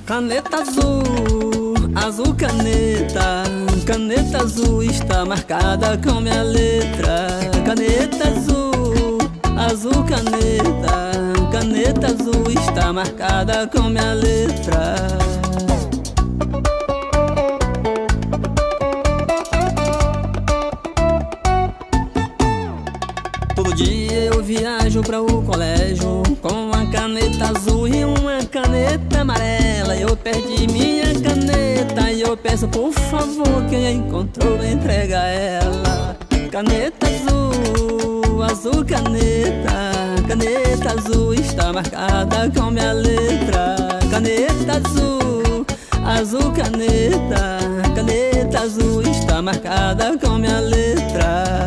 Caneta azul, azul caneta. Caneta azul está marcada com minha letra. Caneta azul, azul caneta. Caneta azul está marcada com minha letra. Todo dia eu viajo para o colégio com uma caneta azul e uma caneta amarela. Eu perdi minha caneta e eu peço por favor, quem encontrou entrega ela. Caneta azul, azul caneta. Caneta azul está marcada com minha letra. Caneta azul, azul caneta. Caneta azul está marcada com minha letra.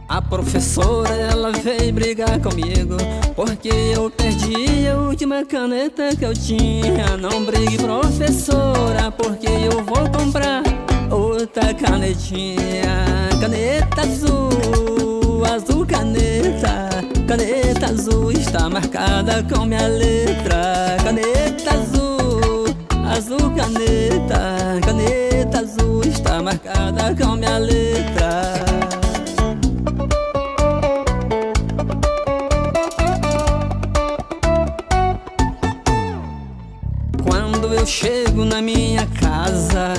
A professora, ela veio brigar comigo porque eu perdi a última caneta que eu tinha. Não brigue, professora, porque eu vou comprar outra canetinha. Caneta azul, azul caneta. Caneta azul está marcada com minha letra. Caneta azul, azul caneta. Caneta azul está marcada com minha letra. Quando eu chego na minha casa,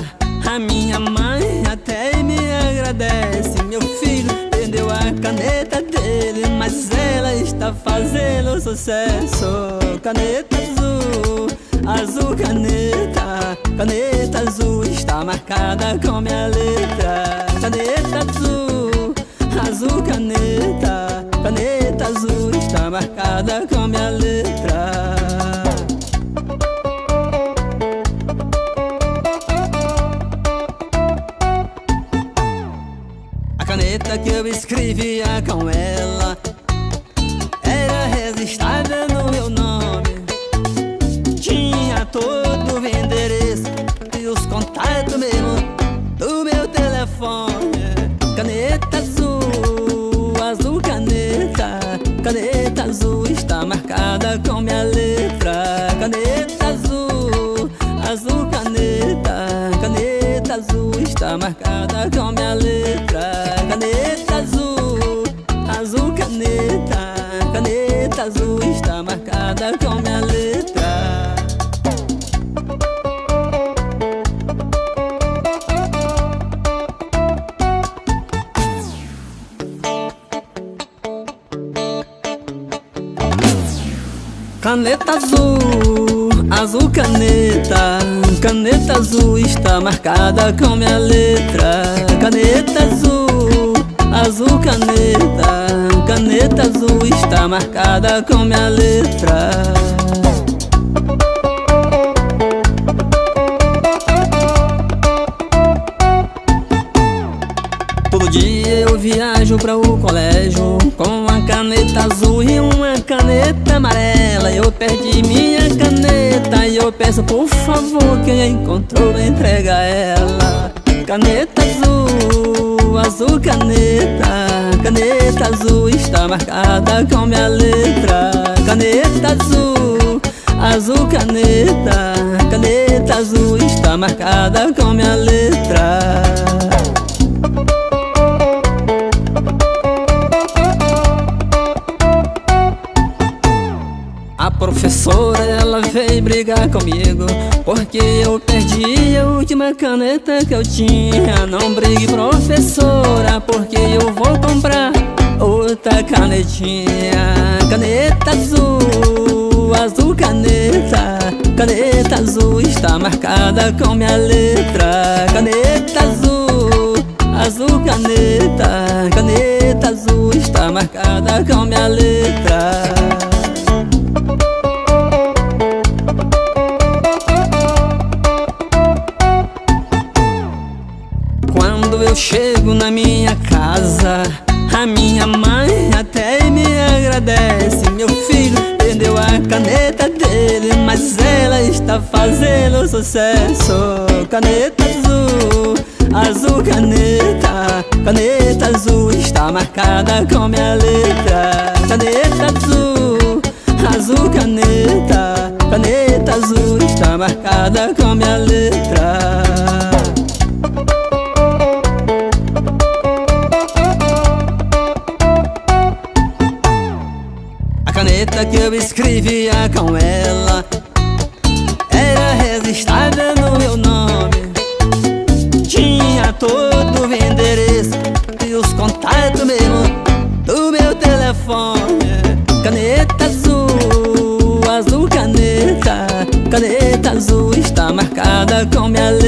a minha mãe até me agradece. Meu filho perdeu a caneta dele, mas ela está fazendo sucesso. Caneta azul, azul caneta. Caneta azul está marcada com minha letra. Caneta azul, azul caneta. Caneta azul está marcada com minha letra. A caneta que eu escrevia com ela era registrada no meu nome. Tinha todo o endereço e os contatos mesmo do meu telefone. Caneta azul, azul caneta. Caneta azul está marcada com minha letra. Caneta azul, azul caneta. Caneta azul está marcada com minha letra. Caneta azul, azul caneta. Caneta azul está marcada com minha letra. Caneta azul, azul caneta. Caneta azul está marcada com minha letra. Caneta azul, azul caneta. Caneta azul está marcada com minha letra. Todo dia eu viajo para o colégio com uma caneta azul e uma caneta amarela. Eu perdi minha caneta e eu peço por favor, quem encontrou entrega ela. Caneta azul, azul caneta. Caneta azul está marcada com minha letra. Caneta azul, azul caneta. Caneta azul está marcada com minha letra. A professora, ela veio brigar comigo porque eu perdi a última caneta que eu tinha. Não brigue, professora, porque eu vou comprar outra canetinha. Caneta azul, azul caneta. Caneta azul está marcada com minha letra. Caneta azul, azul caneta. Caneta azul está marcada com minha letra. Quando eu chego na minha casa, a minha mãe até me agradece. Meu filho perdeu a caneta dele, mas ela está fazendo sucesso. Caneta azul, azul caneta. Caneta azul está marcada com minha letra. Caneta azul, azul caneta. Caneta azul está marcada com minha letra. A caneta que eu escrevia com ela era registrada no meu nome. Tinha todo o endereço e os contatos mesmo do meu telefone. Caneta azul, azul caneta. Caneta azul está marcada com minha letra.